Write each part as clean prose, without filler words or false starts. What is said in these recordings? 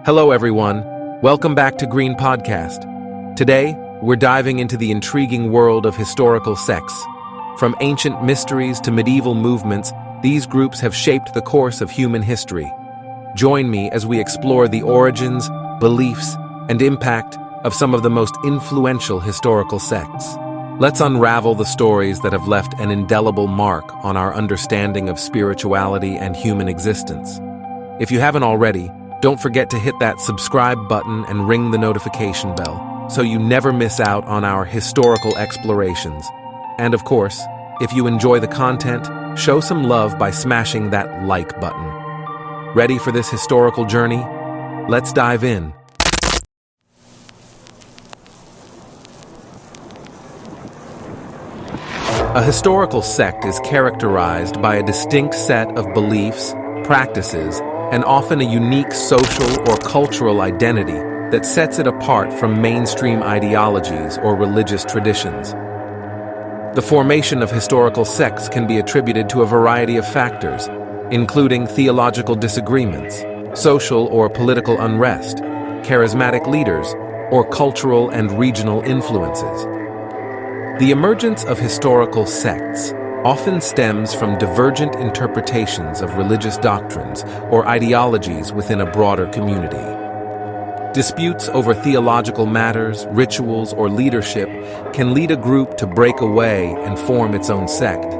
Hello everyone, welcome back to Green Podcast. Today, we're diving into the intriguing world of historical sects. From ancient mysteries to medieval movements, these groups have shaped the course of human history. Join me as we explore the origins, beliefs, and impact of some of the most influential historical sects. Let's unravel the stories that have left an indelible mark on our understanding of spirituality and human existence. If you haven't already, don't forget to hit that subscribe button and ring the notification bell so you never miss out on our historical explorations. And of course, if you enjoy the content, show some love by smashing that like button. Ready for this historical journey? Let's dive in. A historical sect is characterized by a distinct set of beliefs, practices, and often a unique social or cultural identity that sets it apart from mainstream ideologies or religious traditions. The formation of historical sects can be attributed to a variety of factors, including theological disagreements, social or political unrest, charismatic leaders, or cultural and regional influences. The emergence of historical sects often stems from divergent interpretations of religious doctrines or ideologies within a broader community. Disputes over theological matters, rituals, or leadership can lead a group to break away and form its own sect.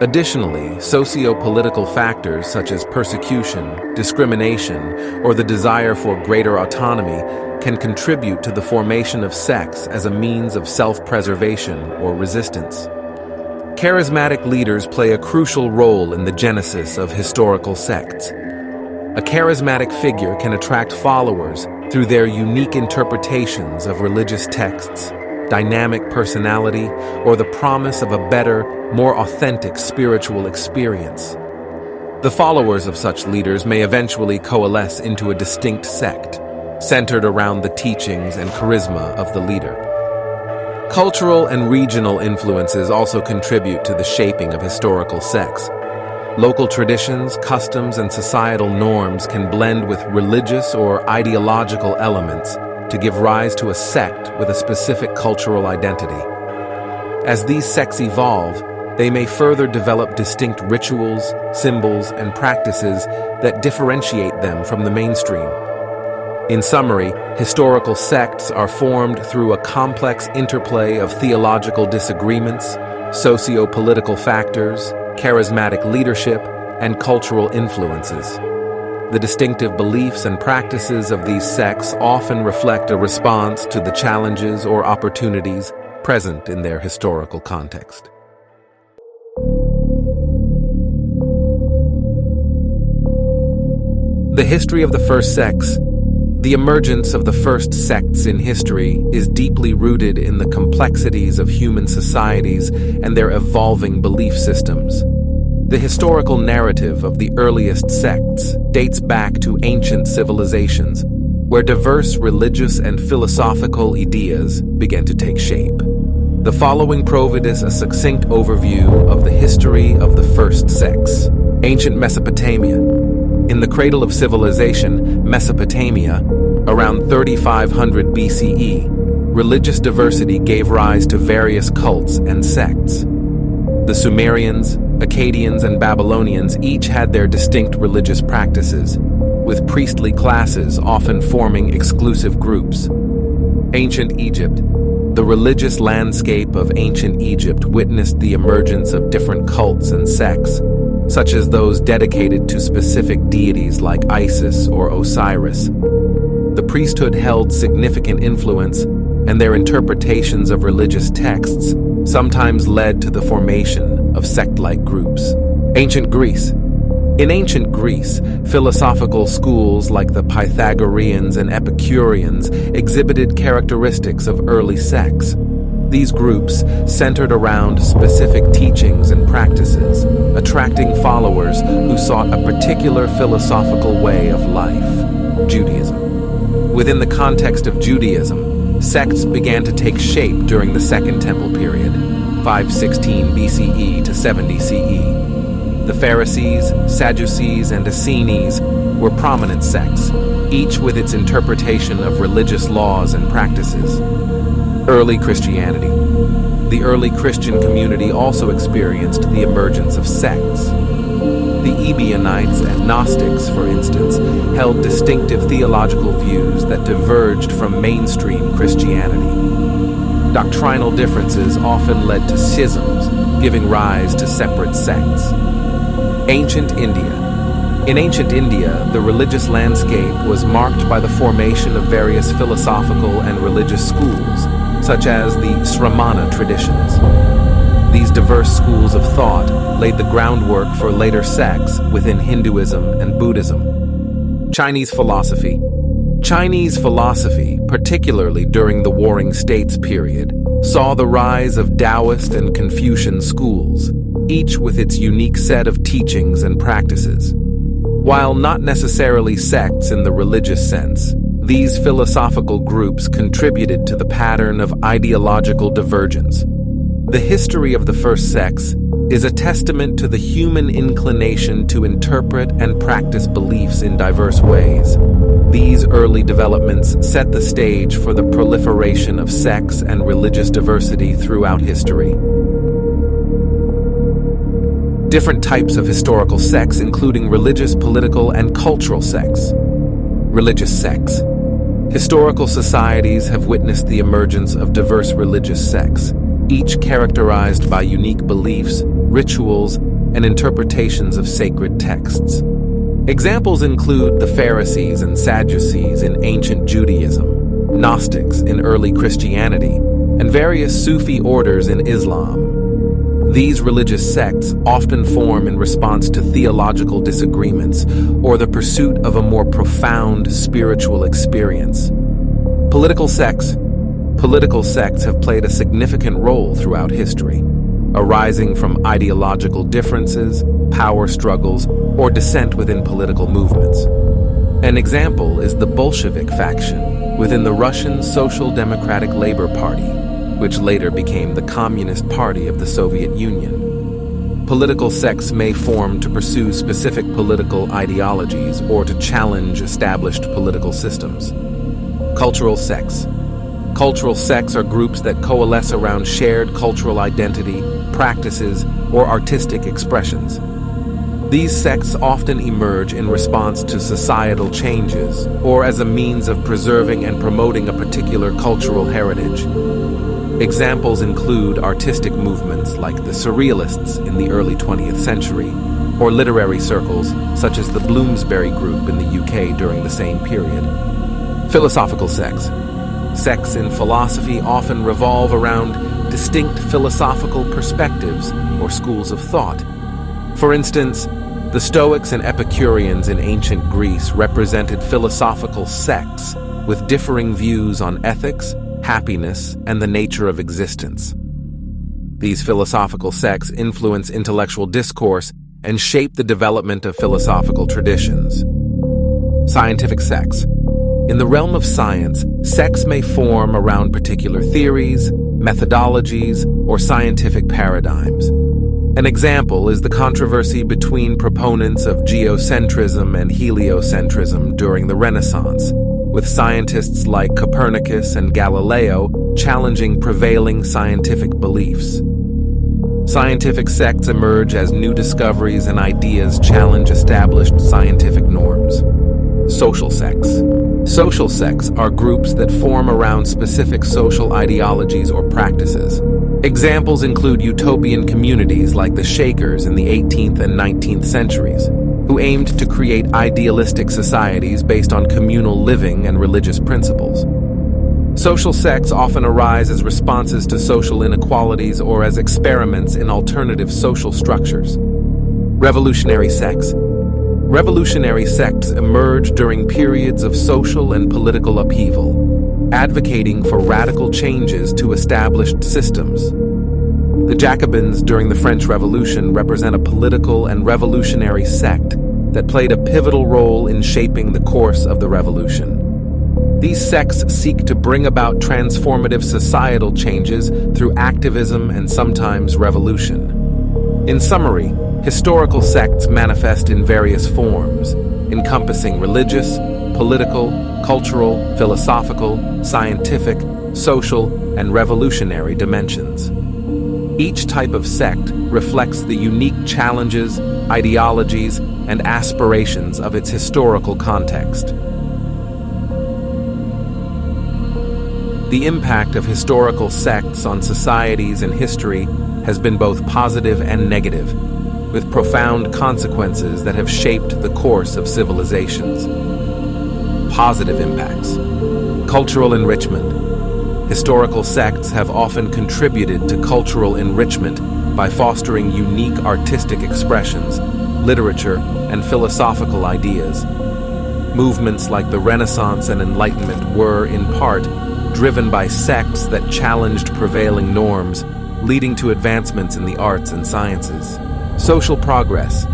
Additionally, socio-political factors such as persecution, discrimination, or the desire for greater autonomy can contribute to the formation of sects as a means of self-preservation or resistance. Charismatic leaders play a crucial role in the genesis of historical sects. A charismatic figure can attract followers through their unique interpretations of religious texts, dynamic personality, or the promise of a better, more authentic spiritual experience. The followers of such leaders may eventually coalesce into a distinct sect, centered around the teachings and charisma of the leader. Cultural and regional influences also contribute to the shaping of historical sects. Local traditions, customs, and societal norms can blend with religious or ideological elements to give rise to a sect with a specific cultural identity. As these sects evolve, they may further develop distinct rituals, symbols, and practices that differentiate them from the mainstream. In summary, historical sects are formed through a complex interplay of theological disagreements, socio-political factors, charismatic leadership, and cultural influences. The distinctive beliefs and practices of these sects often reflect a response to the challenges or opportunities present in their historical context. The history of the first sects. The emergence of the first sects in history is deeply rooted in the complexities of human societies and their evolving belief systems. The historical narrative of the earliest sects dates back to ancient civilizations, where diverse religious and philosophical ideas began to take shape. The following provides a succinct overview of the history of the first sects. Ancient Mesopotamia. In the cradle of civilization, Mesopotamia, around 3500 BCE, religious diversity gave rise to various cults and sects. The Sumerians, Akkadians, and Babylonians each had their distinct religious practices, with priestly classes often forming exclusive groups. Ancient Egypt. The religious landscape of ancient Egypt witnessed the emergence of different cults and sects, such as those dedicated to specific deities like Isis or Osiris. The priesthood held significant influence, and their interpretations of religious texts sometimes led to the formation of sect-like groups. Ancient Greece. In ancient Greece, philosophical schools like the Pythagoreans and Epicureans exhibited characteristics of early sects. These groups centered around specific teachings and practices, attracting followers who sought a particular philosophical way of life, Judaism. Within the context of Judaism, sects began to take shape during the Second Temple period, 516 BCE to 70 CE. The Pharisees, Sadducees, and Essenes were prominent sects, each with its interpretation of religious laws and practices. Early Christianity. The early Christian community also experienced the emergence of sects. The Ebionites and Gnostics, for instance, held distinctive theological views that diverged from mainstream Christianity. Doctrinal differences often led to schisms, giving rise to separate sects. Ancient India. In ancient India, the religious landscape was marked by the formation of various philosophical and religious schools, such as the Sramana traditions. These diverse schools of thought laid the groundwork for later sects within Hinduism and Buddhism. Chinese philosophy. Chinese philosophy, particularly during the Warring States period, saw the rise of Taoist and Confucian schools, each with its unique set of teachings and practices. While not necessarily sects in the religious sense, these philosophical groups contributed to the pattern of ideological divergence. The history of the first sects is a testament to the human inclination to interpret and practice beliefs in diverse ways. These early developments set the stage for the proliferation of sects and religious diversity throughout history. Different types of historical sects, including religious, political, and cultural sects. Religious sects. Historical societies have witnessed the emergence of diverse religious sects, each characterized by unique beliefs, rituals, and interpretations of sacred texts. Examples include the Pharisees and Sadducees in ancient Judaism, Gnostics in early Christianity, and various Sufi orders in Islam. These religious sects often form in response to theological disagreements or the pursuit of a more profound spiritual experience. Political sects. Political sects have played a significant role throughout history, arising from ideological differences, power struggles, or dissent within political movements. An example is the Bolshevik faction within the Russian Social Democratic Labor Party, which later became the Communist Party of the Soviet Union. Political sects may form to pursue specific political ideologies or to challenge established political systems. Cultural sects. Cultural sects are groups that coalesce around shared cultural identity, practices, or artistic expressions. These sects often emerge in response to societal changes or as a means of preserving and promoting a particular cultural heritage. Examples include artistic movements like the Surrealists in the early 20th century, or literary circles such as the Bloomsbury Group in the UK during the same period. Philosophical sects. Sects in philosophy often revolve around distinct philosophical perspectives or schools of thought. For instance, the Stoics and Epicureans in ancient Greece represented philosophical sects with differing views on ethics, happiness, and the nature of existence. These philosophical sects influence intellectual discourse and shape the development of philosophical traditions. Scientific sects. In the realm of science, sects may form around particular theories, methodologies, or scientific paradigms. An example is the controversy between proponents of geocentrism and heliocentrism during the Renaissance, with scientists like Copernicus and Galileo challenging prevailing scientific beliefs. Scientific sects emerge as new discoveries and ideas challenge established scientific norms. Social sects. Social sects are groups that form around specific social ideologies or practices. Examples include utopian communities like the Shakers in the 18th and 19th centuries, who aimed to create idealistic societies based on communal living and religious principles. Social sects often arise as responses to social inequalities or as experiments in alternative social structures. Revolutionary sects. Revolutionary sects emerge during periods of social and political upheaval, advocating for radical changes to established systems. The Jacobins during the French Revolution represent a political and revolutionary sect that played a pivotal role in shaping the course of the revolution. These sects seek to bring about transformative societal changes through activism and sometimes revolution. In summary, historical sects manifest in various forms, encompassing religious, political, cultural, philosophical, scientific, social, and revolutionary dimensions. Each type of sect reflects the unique challenges, ideologies, and aspirations of its historical context. The impact of historical sects on societies and history has been both positive and negative, with profound consequences that have shaped the course of civilizations. Positive impacts. Cultural enrichment. Historical sects have often contributed to cultural enrichment by fostering unique artistic expressions, literature, and philosophical ideas. Movements like the Renaissance and Enlightenment were, in part, driven by sects that challenged prevailing norms, leading to advancements in the arts and sciences. Social progress.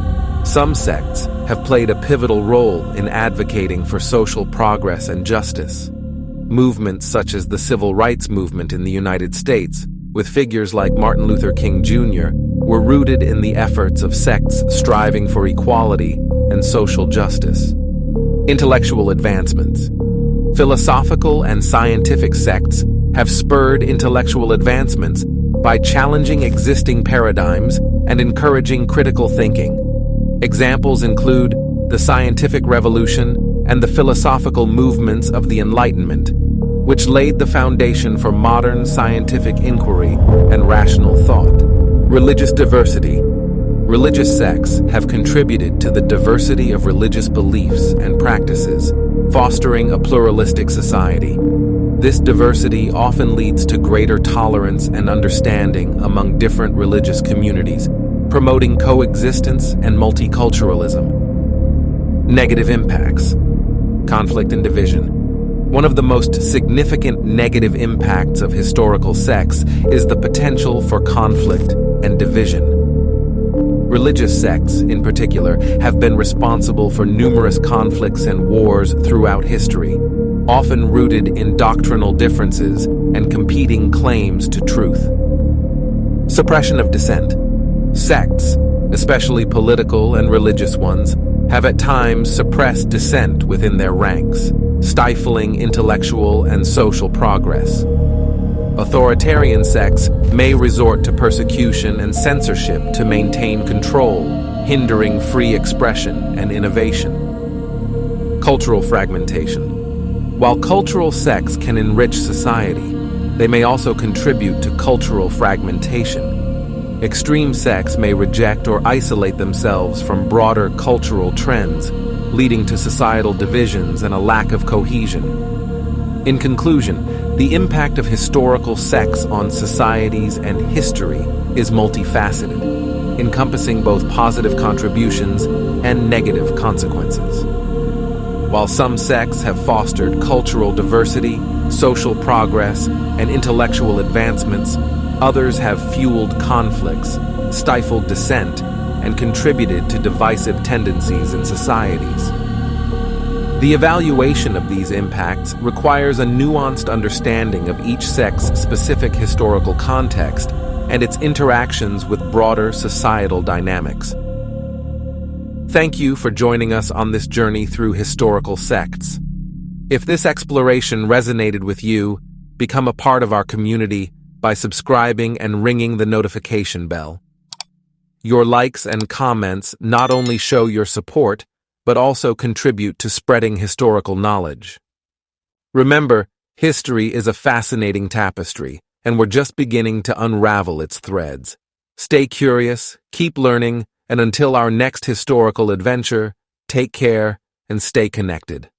Some sects have played a pivotal role in advocating for social progress and justice. Movements such as the Civil Rights Movement in the United States, with figures like Martin Luther King Jr., were rooted in the efforts of sects striving for equality and social justice. Intellectual advancements. Philosophical and scientific sects have spurred intellectual advancements by challenging existing paradigms and encouraging critical thinking. Examples include the scientific revolution and the philosophical movements of the Enlightenment, which laid the foundation for modern scientific inquiry and rational thought. Religious diversity. Religious sects have contributed to the diversity of religious beliefs and practices, fostering a pluralistic society. This diversity often leads to greater tolerance and understanding among different religious communities, promoting coexistence and multiculturalism. Negative impacts. Conflict and division. One of the most significant negative impacts of historical sects is the potential for conflict and division. Religious sects, in particular, have been responsible for numerous conflicts and wars throughout history, often rooted in doctrinal differences and competing claims to truth. Suppression of dissent. Sects, especially political and religious ones, have at times suppressed dissent within their ranks, stifling intellectual and social progress. Authoritarian sects may resort to persecution and censorship to maintain control, hindering free expression and innovation. Cultural fragmentation. While cultural sects can enrich society, they may also contribute to cultural fragmentation. Extreme sects may reject or isolate themselves from broader cultural trends, leading to societal divisions and a lack of cohesion. In conclusion, the impact of historical sects on societies and history is multifaceted, encompassing both positive contributions and negative consequences. While some sects have fostered cultural diversity, social progress, and intellectual advancements, others have fueled conflicts, stifled dissent, and contributed to divisive tendencies in societies. The evaluation of these impacts requires a nuanced understanding of each sect's specific historical context and its interactions with broader societal dynamics. Thank you for joining us on this journey through historical sects. If this exploration resonated with you, become a part of our community by subscribing and ringing the notification bell. Your likes and comments not only show your support, but also contribute to spreading historical knowledge. Remember, history is a fascinating tapestry, and we're just beginning to unravel its threads. Stay curious, keep learning, and until our next historical adventure, take care and stay connected.